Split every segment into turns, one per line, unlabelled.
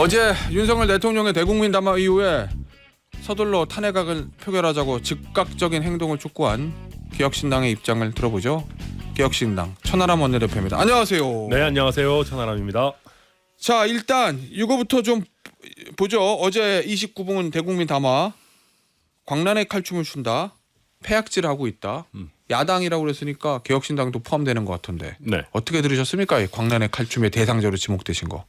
어제 윤석열 대통령의 대국민 담화 이후에 서둘러 탄핵안을 표결하자고 즉각적인 행동을 촉구한 개혁신당의 입장을 들어보죠. 개혁신당 천하람 원내대표입니다. 안녕하세요.
네, 안녕하세요. 천하람입니다.
자, 일단 이거부터 좀 보죠. 어제 29분 대국민 담화 광란의 칼춤을 춘다. 패약질을 하고 있다. 야당이라고 그랬으니까 개혁신당도 포함되는 것 같은데
네.
어떻게 들으셨습니까? 이 광란의 칼춤의 대상자로 지목되신 거.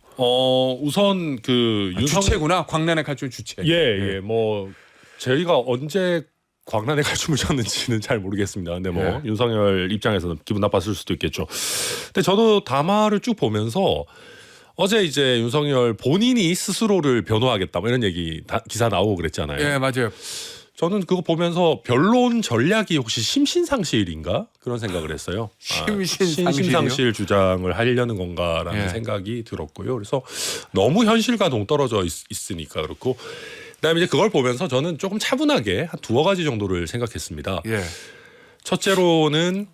우선 그
주체구나. 광란의 칼춤 주체.
예. 뭐 저희가 언제 광란의 칼춤을 췄는지는 잘 모르겠습니다. 근데 뭐
예.
윤석열 입장에서는 기분 나빴을 수도 있겠죠. 근데 저도 담화를 쭉 보면서 어제 이제 윤석열 본인이 스스로를 변호하겠다 뭐 이런 얘기 기사 나오고 그랬잖아요.
예, 맞아요.
저는 그거 보면서 변론 전략이 혹시 심신상실인가 그런 생각을 했어요. 심신상실 주장을 하려는 건가라는
예.
생각이 들었고요. 그래서 너무 현실과 동떨어져 있으니까 그렇고 그다음에 이제 그걸 보면서 저는 조금 차분하게 한 두어 가지 정도를 생각했습니다.
예.
첫째로는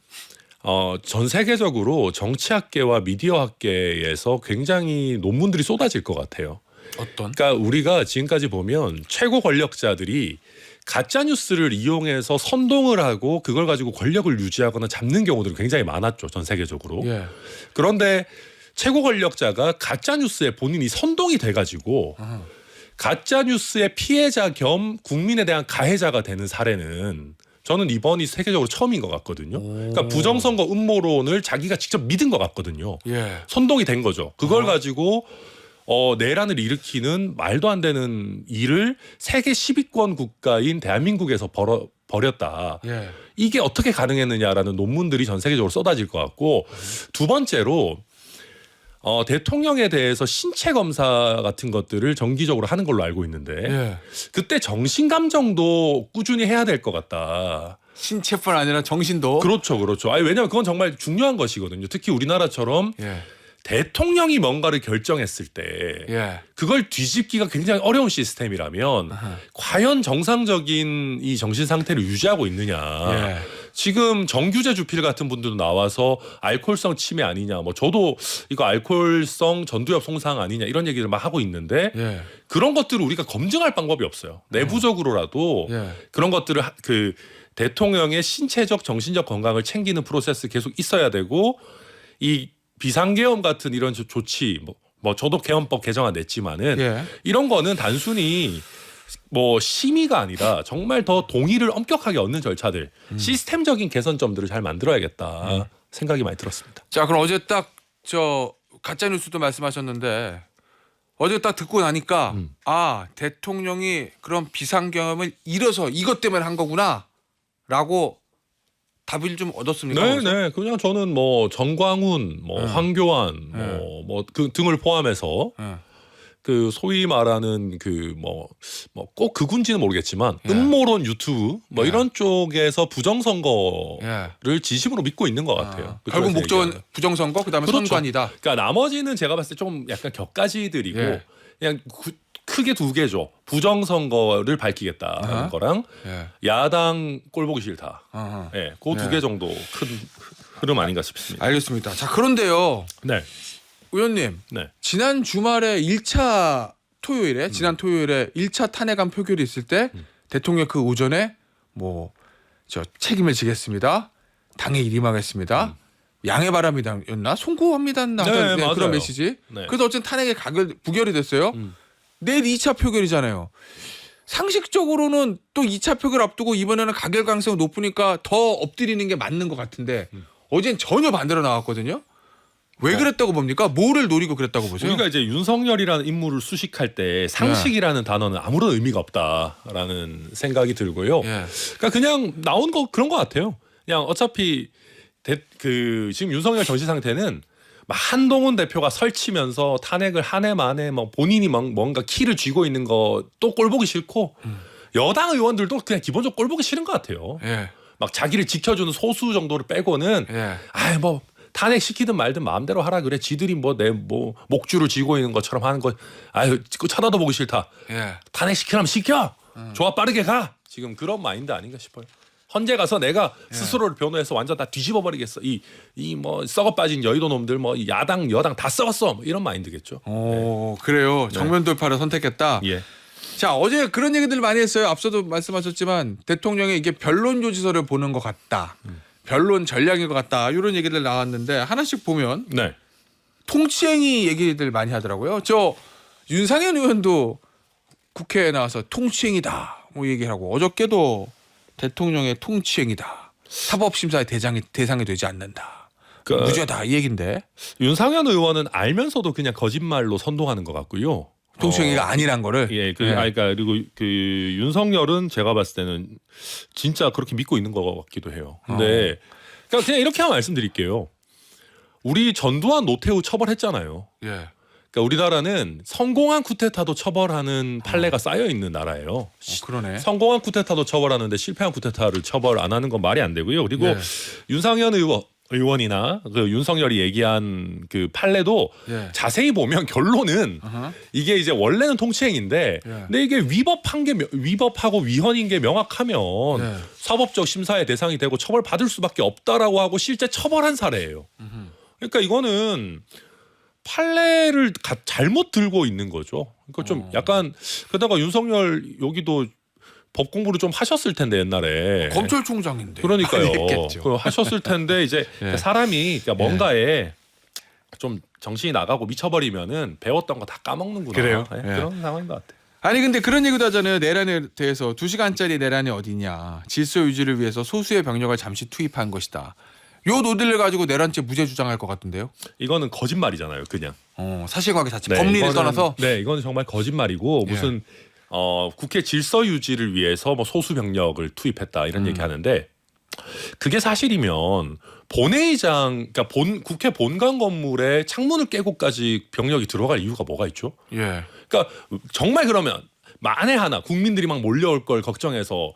전 세계적으로 정치학계와 미디어학계에서 굉장히 논문들이 쏟아질 것 같아요.
어떤?
그러니까 우리가 지금까지 보면 최고 권력자들이 가짜 뉴스를 이용해서 선동을 하고 그걸 가지고 권력을 유지하거나 잡는 경우들이 굉장히 많았죠. 전 세계적으로.
예.
그런데 최고 권력자가 가짜 뉴스에 본인이 선동이 돼가지고 가짜 뉴스의 피해자 겸 국민에 대한 가해자가 되는 사례는 저는 이번이 세계적으로 처음인 것 같거든요. 그러니까 부정선거 음모론을 자기가 직접 믿은 것 같거든요.
예.
선동이 된 거죠. 그걸 가지고 내란을 일으키는 말도 안 되는 일을 세계 10위권 국가인 대한민국에서 벌였다.
예.
이게 어떻게 가능했느냐라는 논문들이 전 세계적으로 쏟아질 것 같고 두 번째로 대통령에 대해서 신체 검사 같은 것들을 정기적으로 하는 걸로 알고 있는데
예.
그때 정신감정도 꾸준히 해야 될 것 같다.
신체뿐 아니라 정신도.
그렇죠. 아니, 왜냐하면 그건 정말 중요한 것이거든요. 특히 우리나라처럼
예.
대통령이 뭔가를 결정했을 때
예.
그걸 뒤집기가 굉장히 어려운 시스템이라면 과연 정상적인 이 정신 상태를 유지하고 있느냐.
예.
지금 정규재 주필 같은 분들도 나와서 알코올성 치매 아니냐. 뭐 저도 이거 알코올성 전두엽 손상 아니냐 이런 얘기를 막 하고 있는데
예.
그런 것들을 우리가 검증할 방법이 없어요. 내부적으로라도
예.
그런 것들을 그 대통령의 신체적 정신적 건강을 챙기는 프로세스 계속 있어야 되고 이 비상계엄 같은 이런 조치 뭐 저도 계엄법 개정안 냈지만은
예.
이런 거는 단순히 뭐 심의가 아니라 정말 더 동의를 엄격하게 얻는 절차들 시스템적인 개선점들을 잘 만들어야겠다 생각이 많이 들었습니다.
자, 그럼 어제 딱 저 가짜 뉴스도 말씀하셨는데 어제 딱 듣고 나니까 아, 대통령이 그런 비상경험을 잃어서 이것 때문에 한 거구나라고 답을 좀 얻었습니까?
네네. 그냥 저는 뭐 정광훈, 뭐 황교안, 뭐 그 등을 포함해서
예.
그 소위 말하는 그 뭐 꼭 그군지는 모르겠지만
예.
음모론 유튜브 뭐
예.
이런 쪽에서 부정선거를
예.
진심으로 믿고 있는 것 같아요.
결국
그쪽에서
목적은
얘기하는.
부정선거 그다음에
그렇죠.
선관이다.
그러니까 나머지는 제가 봤을 때 좀 약간 격가지들이고
예.
그냥 크게 두 개죠. 부정선거를 밝히겠다는
아하.
거랑
예.
야당 꼴 보기 싫다.
아하.
예, 그 두
예.
개 정도 큰 흐름 아닌가 싶습니다.
알겠습니다. 자, 그런데요.
네,
의원님,
네.
지난 주말에 1차 토요일에 지난 토요일에 1차 탄핵안 표결이 있을 때 대통령 그 오전에 뭐 저 책임을 지겠습니다. 당에 일임하겠습니다. 양해 바랍니다였나? 송구합니다.
네,
그런
맞아요.
메시지.
네.
그래서 어쨌든 탄핵에 부결이 됐어요. 내일 2차 표결이잖아요. 상식적으로는 또 2차 표결 앞두고 이번에는 가결 가능성이 높으니까 더 엎드리는 게 맞는 것 같은데 어젠 전혀 반대로 나왔거든요. 왜 그랬다고 봅니까? 뭐를 노리고 그랬다고 보세요?
우리가 이제 윤석열이라는 인물을 수식할 때 상식이라는 단어는 아무런 의미가 없다라는 생각이 들고요.
예.
그러니까 그냥 나온 거 그런 것 같아요. 그냥 어차피 지금 윤석열 정신 상태는 막 한동훈 대표가 설치면서 탄핵을 한 해 만에 뭐 본인이 뭔가 키를 쥐고 있는 거 또 꼴보기 싫고 여당 의원들도 그냥 기본적으로 꼴보기 싫은 것 같아요.
예.
막 자기를 지켜주는 소수 정도를 빼고는
예.
아이 뭐 탄핵 시키든 말든 마음대로 하라 그래. 지들이 뭐 내 목줄을 쥐고 있는 것처럼 하는 거 아유 쳐다도 보기 싫다.
예.
탄핵 시키라면 시켜. 좋아 빠르게 가. 지금 그런 마인드 아닌가 싶어요. 헌재 가서 내가 스스로를 변호해서 완전 다 뒤집어 버리겠어. 이 뭐 썩어 빠진 여의도 놈들 뭐 야당 여당 다 썩었어. 뭐 이런 마인드겠죠.
오, 그래요. 정면 돌파를 선택했다.
예.
자, 어제 그런 얘기들 많이 했어요. 앞서도 말씀하셨지만 대통령이 이게 변론 조지서를 보는 것 같다. 변론 전략인 것 같다. 이런 얘기들 나왔는데 하나씩 보면
네.
통치행위 얘기들 많이 하더라고요. 저 윤상현 의원도 국회에 나와서 통치행위다 뭐 얘기하고 어저께도 대통령의 통치행위다. 사법심사의 대상이 되지 않는다. 무죄다 이 얘긴데.
윤상현 의원은 알면서도 그냥 거짓말로 선동하는 것 같고요.
통치행위가 아니란 거를.
예, 그러니까 그리고 그 윤석열은 제가 봤을 때는 진짜 그렇게 믿고 있는 것 같기도 해요. 근데 그러니까 그냥 이렇게 말씀드릴게요. 우리 전두환 노태우 처벌했잖아요.
예.
그러니까 우리나라는 성공한 쿠데타도 처벌하는 판례가 쌓여 있는 나라예요.
그러네.
성공한 쿠데타도 처벌하는데 실패한 쿠데타를 처벌 안 하는 건 말이 안 되고요. 그리고
예.
윤상현 의원이나 그 윤석열이 얘기한 그 판례도
예.
자세히 보면 결론은 이게 이제 원래는 통치행위인데
예.
근데 이게 위법하고 위헌인 게 명확하면
예.
사법적 심사의 대상이 되고 처벌받을 수밖에 없다라고 하고 실제 처벌한 사례예요. 그러니까 이거는 판례를 잘못 들고 있는 거죠. 그러니까 좀 약간 게다가 윤석열 여기도 법 공부를 좀 하셨을 텐데 옛날에
검찰총장인데.
그러니까요.
했겠죠.
그거 하셨을 텐데 이제
예.
사람이 그러니까 뭔가에 좀 정신이 나가고 미쳐버리면은 배웠던 거 다 까먹는구나.
그래요?
네,
예.
그런 상황인 것 같아요.
아니 근데 그런 얘기도 하잖아요. 내란에 대해서 2시간짜리 내란이 어디냐. 질서 유지를 위해서 소수의 병력을 잠시 투입한 것이다. 요 노들을 가지고 내란죄 무죄 주장할 것 같은데요.
이거는 거짓말이잖아요. 그냥.
사실관계 자체.
네,
법리를
이거는-
떠나서.
네, 이건 정말 거짓말이고 무슨 국회 질서 유지를 위해서 뭐 소수 병력을 투입했다 이런 얘기하는데 그게 사실이면 본회의장 그러니까 국회 본관 건물에 창문을 깨고까지 병력이 들어갈 이유가 뭐가 있죠?
예.
그러니까 정말 그러면 만에 하나 국민들이 막 몰려올 걸 걱정해서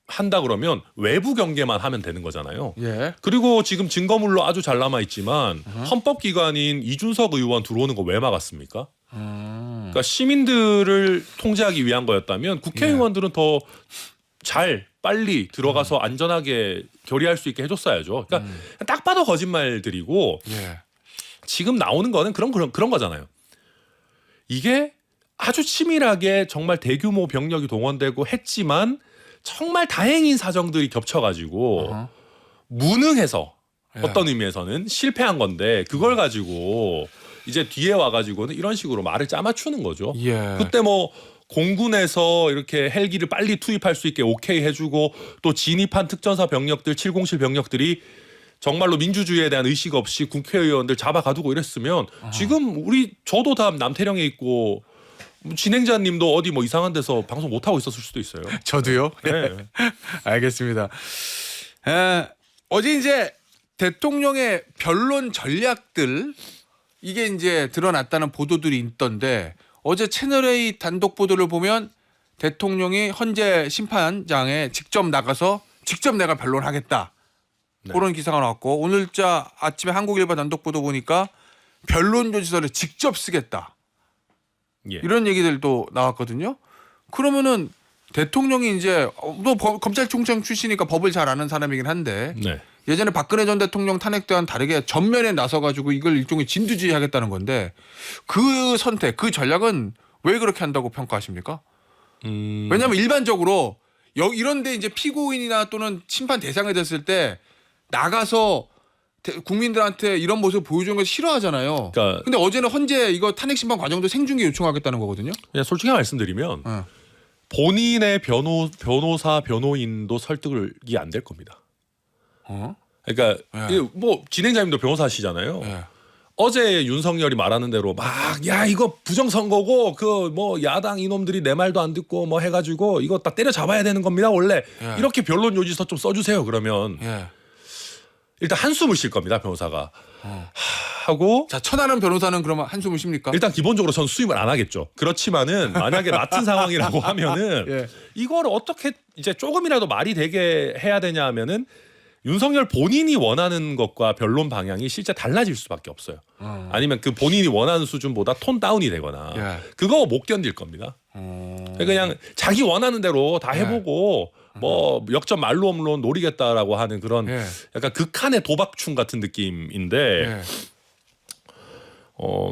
한다 그러면 외부 경계만 하면 되는 거잖아요.
예.
그리고 지금 증거물로 아주 잘 남아 있지만 헌법기관인 이준석 의원 들어오는 거 왜 막았습니까? 그러니까 시민들을 통제하기 위한 거였다면 국회의원들은 더 잘 빨리 들어가서 안전하게 결의할 수 있게 해줬어야죠. 그러니까 딱 봐도 거짓말들이고
예.
지금 나오는 거는 그런 거잖아요. 이게 아주 치밀하게 정말 대규모 병력이 동원되고 했지만 정말 다행인 사정들이 겹쳐가지고 무능해서
예.
어떤 의미에서는 실패한 건데 그걸 가지고 이제 뒤에 와가지고는 이런 식으로 말을 짜맞추는 거죠.
예.
그때 뭐 공군에서 이렇게 헬기를 빨리 투입할 수 있게 오케이 해주고 또 진입한 특전사 병력들 707 병력들이 정말로 민주주의에 대한 의식 없이 국회의원들 잡아가두고 이랬으면 지금 저도 다 남태령에 있고 진행자님도 어디 뭐 이상한 데서 방송 못 하고 있었을 수도 있어요.
저도요.
네.
알겠습니다. 어제 이제 대통령의 변론 전략들 이게 이제 드러났다는 보도들이 있던데 어제 채널A 단독 보도를 보면 대통령이 헌재 심판장에 직접 나가서 직접 내가 변론하겠다.
네.
그런 기사가 나왔고 오늘자 아침에 한국일보 단독 보도 보니까 변론 조지서를 직접 쓰겠다.
예.
이런 얘기들도 나왔거든요. 그러면은 대통령이 이제 또 검찰총장 출신이니까 법을 잘 아는 사람이긴 한데
네.
예전에 박근혜 전 대통령 탄핵 때와는 다르게 전면에 나서가지고 이걸 일종의 진두지휘 하겠다는 건데 그 선택, 그 전략은 왜 그렇게 한다고 평가하십니까? 왜냐하면 일반적으로 이런데 이제 피고인이나 또는 심판 대상이 됐을 때 나가서 국민들한테 이런 모습을 보여주는 걸 싫어하잖아요.
그러니까
근데 어제는 헌재 이거 탄핵 심판 과정도 생중계 요청하겠다는 거거든요.
그냥 솔직히 말씀드리면 본인의 변호사 변호인도 설득이 안 될 겁니다. 그러니까
예.
뭐 진행자님도 변호사시잖아요.
예.
어제 윤석열이 말하는 대로 막 야 이거 부정선거고 그 뭐 야당 이놈들이 내 말도 안 듣고 뭐 해가지고 이거 다 때려잡아야 되는 겁니다 원래
예.
이렇게 변론 요지서 좀 써주세요 그러면
예.
일단 한숨을 쉴 겁니다 변호사가 하고
자 천하람 변호사는 그러면 한숨을 쉽니까?
일단 기본적으로 전 수임을 안 하겠죠. 그렇지만은 만약에 맡은 상황이라고 하면은
예.
이걸 어떻게 이제 조금이라도 말이 되게 해야 되냐 하면은 윤석열 본인이 원하는 것과 변론 방향이 실제 달라질 수밖에 없어요. 아니면 그 본인이 원하는 수준보다 톤 다운이 되거나
예.
그거 못 견딜 겁니다. 그냥 자기 원하는 대로 다 해보고 뭐 역전 말로 홈런 노리겠다라고 하는 그런
예.
약간 극한의 도박충 같은 느낌인데
예.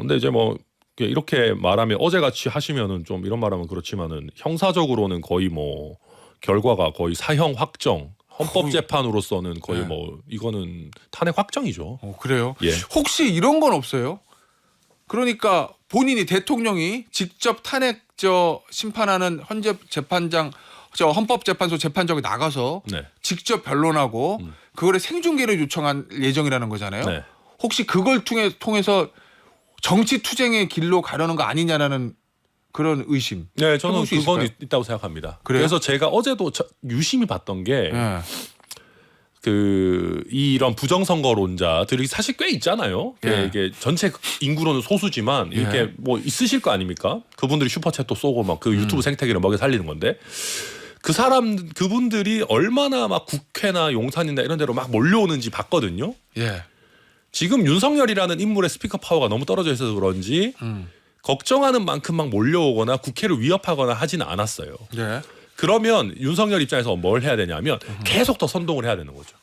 근데 이제 뭐 이렇게 말하면 어제같이 하시면은 좀 이런 말하면 그렇지만은 형사적으로는 거의 뭐 결과가 거의 사형 확정, 헌법재판으로서는 거의
네.
뭐 이거는 탄핵 확정이죠.
그래요?
예.
혹시 이런 건 없어요? 그러니까 본인이 대통령이 직접 탄핵 심판하는 헌법재판소 재판장에 나가서
네.
직접 변론하고 그거를 생중계를 요청한 예정이라는 거잖아요.
네.
혹시 그걸 통해서 정치 투쟁의 길로 가려는 거 아니냐라는 그런 의심.
네, 저는
해볼 수
그건
있을까요?
있다고 생각합니다.
그래요?
그래서 제가 어제도 유심히 봤던 게
예.
이런 부정선거론자들이 사실 꽤 있잖아요.
예.
이게 전체 인구로는 소수지만
예.
이렇게 뭐 있으실 거 아닙니까? 그분들이 슈퍼챗도 쏘고 막 그 유튜브 생태계를 먹여 살리는 건데 그분들이 얼마나 막 국회나 용산이나 이런 데로 막 몰려오는지 봤거든요.
예.
지금 윤석열이라는 인물의 스피커 파워가 너무 떨어져 있어서 그런지 걱정하는 만큼 막 몰려오거나 국회를 위협하거나 하지는 않았어요.
예.
그러면 윤석열 입장에서 뭘 해야 되냐면 계속 더 선동을 해야 되는 거죠.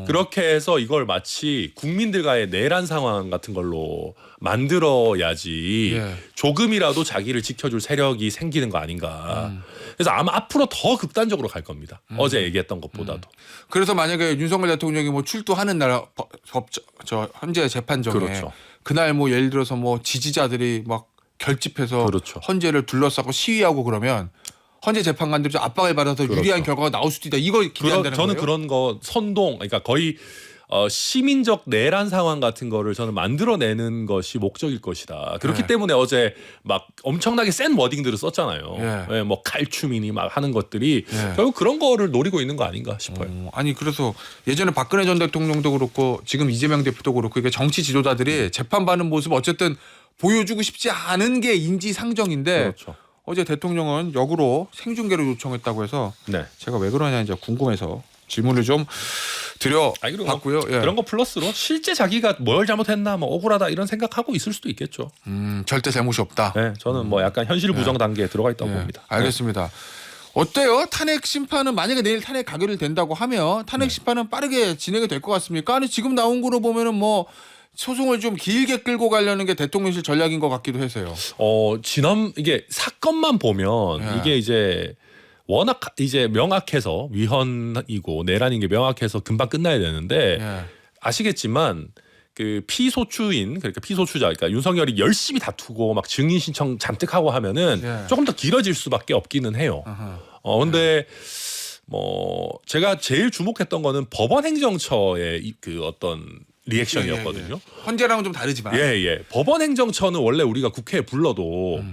그렇게 해서 이걸 마치 국민들과의 내란 상황 같은 걸로 만들어야지
예.
조금이라도 자기를 지켜줄 세력이 생기는 거 아닌가. 그래서 아마 앞으로 더 극단적으로 갈 겁니다. 어제 얘기했던 것보다도.
그래서 만약에 윤석열 대통령이 뭐 출두하는 날 헌재 재판정에
그렇죠.
그날 뭐 예를 들어서 뭐 지지자들이 막 결집해서
그렇죠.
헌재를 둘러싸고 시위하고 그러면 헌재 재판관들이 좀 압박을 받아서
그렇죠.
유리한 결과가 나올 수도 있다. 이걸 기대한다는
저는
거예요?
그런 거 선동, 그러니까 거의 시민적 내란 상황 같은 거를 저는 만들어내는 것이 목적일 것이다. 그렇기
네.
때문에 어제 막 엄청나게 센 워딩들을 썼잖아요.
예.
뭐 칼춤이니 막 하는 것들이
예.
결국 그런 거를 노리고 있는 거 아닌가 싶어요.
아니 그래서 예전에 박근혜 전 대통령도 그렇고 지금 이재명 대표도 그렇고 이게 정치 지도자들이 재판받는 모습 어쨌든 보여주고 싶지 않은 게 인지상정인데
그렇죠.
어제 대통령은 역으로 생중계를 요청했다고 해서
네.
제가 왜 그러냐 이제 궁금해서 질문을 좀 드려봤고요. 예.
그런 거 플러스로 실제 자기가 뭘 잘못했나 뭐 억울하다 이런 생각하고 있을 수도 있겠죠.
절대 잘못이 없다.
네, 저는 뭐 약간 현실 부정 단계에 들어가 있다고
예.
봅니다.
알겠습니다. 어때요? 탄핵 심판은 만약에 내일 탄핵 가결이 된다고 하면 탄핵 심판은 빠르게 진행이 될 것 같습니까? 아니 지금 나온 거로 보면은 뭐 소송을 좀 길게 끌고 가려는 게 대통령실 전략인 것 같기도 해서요.
이게 사건만 보면
예.
이게 이제 워낙 이제 명확해서 위헌이고 내란인 게 명확해서 금방 끝나야 되는데
예.
아시겠지만 그 피소추인 그러니까 피소추자 그러니까 윤석열이 열심히 다투고 막 증인 신청 잔뜩 하고 하면은
예.
조금 더 길어질 수밖에 없기는 해요.
아하.
근데 뭐 제가 제일 주목했던 거는 법원 행정처의 그 어떤 리액션이었거든요.
헌재랑은 좀 다르지만.
예. 법원 행정처는 원래 우리가 국회에 불러도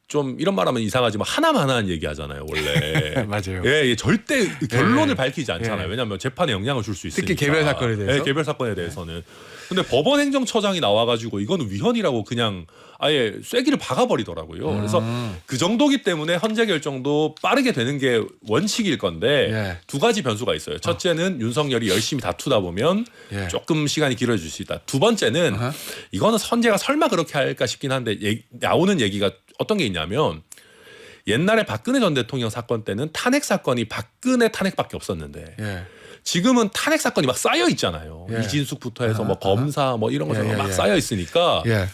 좀 이런 말하면 이상하지만 하나만한 얘기하잖아요, 원래.
맞아요.
예, 절대 결론을
예.
밝히지 않잖아요.
예.
왜냐하면 재판에 영향을 줄 수 있으니까.
특히 개별 사건에 대해서.
예, 개별 사건에 대해서는. 근데 법원 행정처장이 나와가지고 이거는 위헌이라고 그냥 아예 쐐기를 박아버리더라고요. 그래서 그 정도기 때문에 헌재 결정도 빠르게 되는 게 원칙일 건데
예.
두 가지 변수가 있어요. 첫째는 윤석열이 열심히 다투다 보면
예.
조금 시간이 길어질 수 있다. 두 번째는 이거는 헌재가 설마 그렇게 할까 싶긴 한데 나오는 얘기가 어떤 게 있냐면 옛날에 박근혜 전 대통령 사건 때는 탄핵 사건이 박근혜 탄핵밖에 없었는데
예.
지금은 탄핵 사건이 막 쌓여 있잖아요.
예.
이진숙부터 해서 뭐 검사 뭐 이런 것들 막 쌓여 있으니까
예.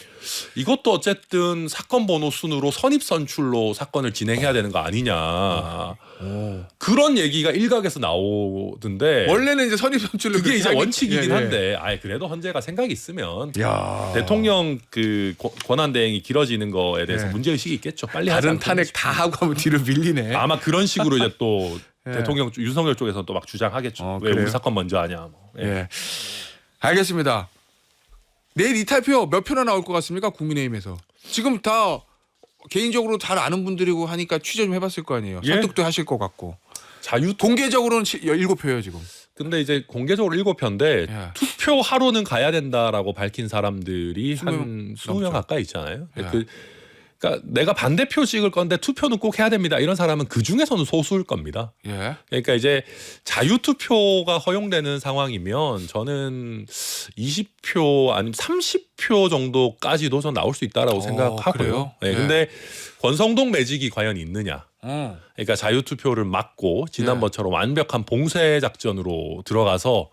이것도 어쨌든 사건 번호 순으로 선입 선출로 사건을 진행해야 되는 거 아니냐. 그런 얘기가 일각에서 나오던데
원래는 이제 선입 선출로
그게 이제
그렇게
원칙이긴
예, 예.
한데 그래도 헌재가 생각이 있으면
야.
대통령 그 권한 대행이 길어지는 거에 대해서
예.
문제의식이 있겠죠. 빨리 하지
다른
않겠는지.
탄핵 다 하고 하면 뒤로 밀리네.
아마 그런 식으로 이제 또
예.
대통령 윤석열 쪽에서 또 막 주장하겠죠. 왜
그래요?
우리 사건 먼저 하냐. 뭐. 예.
예. 알겠습니다. 내일 이탈표 몇 표나 나올 것 같습니까? 국민의힘에서. 지금 다 개인적으로 잘 아는 분들이고 하니까 취재 좀 해봤을 거 아니에요.
예?
설득도 하실 것 같고.
자유
공개적으로는 17표예요 지금.
근데 이제 공개적으로 7표인데
예.
투표하러는 가야 된다라고 밝힌 사람들이 한
20명
20명
넘죠.
가까이 있잖아요.
예.
그러니까 내가 반대표 찍을 건데 투표는 꼭 해야 됩니다. 이런 사람은 그 중에서는 소수일 겁니다.
예.
그러니까 이제 자유투표가 허용되는 상황이면 저는 20표 아니면 30표 정도까지도 전 나올 수 있다라고 생각하고요.
그래요?
네,
예.
근데 권성동 매직이 과연 있느냐? 그러니까 자유투표를 막고 지난번처럼 완벽한 봉쇄 작전으로 들어가서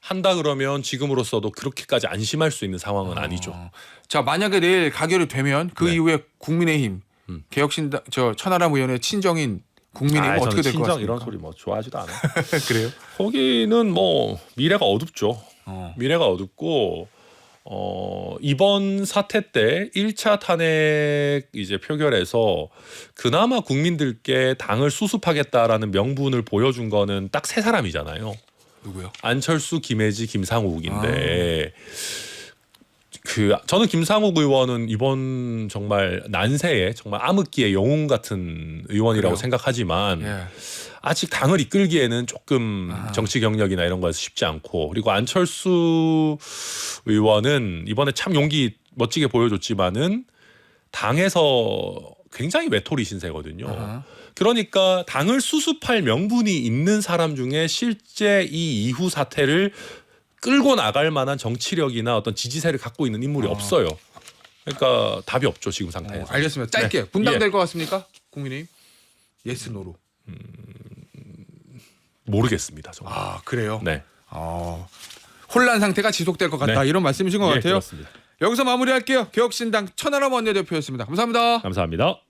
한다 그러면 지금으로서도 그렇게까지 안심할 수 있는 상황은 아니죠.
자, 만약에 내일 가결이 되면 그
네.
이후에 국민의힘 개혁신당 천하람 의원의 친정인 국민의힘 어떻게 될 것
친정
같습니까?
이런 소리 뭐 좋아하지도 않아요.
그래요?
거기는 뭐 미래가 어둡죠. 미래가 어둡고 이번 사태 때 1차 탄핵 이제 표결에서 그나마 국민들께 당을 수습하겠다라는 명분을 보여준 거는 딱 세 사람이잖아요.
누구요?
안철수, 김해지, 김상욱인데 저는 김상욱 의원은 이번 정말 난세에 정말 암흑기의 영웅 같은 의원이라고
그래요?
생각하지만
예.
아직 당을 이끌기에는 조금 정치 경력이나 이런 거에서 쉽지 않고, 그리고 안철수 의원은 이번에 참 용기 멋지게 보여줬지만은 당에서 굉장히 외톨이 신세거든요. 그러니까 당을 수습할 명분이 있는 사람 중에 실제 이 이후 사태를 끌고 나갈 만한 정치력이나 어떤 지지세를 갖고 있는 인물이 없어요. 그러니까 답이 없죠 지금 상태에서.
알겠습니다. 짧게
네.
분당될 것 같습니까? 국민의힘? 예스 노로.
모르겠습니다. 정말.
아, 그래요?
네.
혼란 상태가 지속될 것 같다.
네.
이런 말씀이신 것
예,
같아요.
그렇습니다.
여기서 마무리할게요. 개혁신당 천하람 원내대표였습니다. 감사합니다.
감사합니다.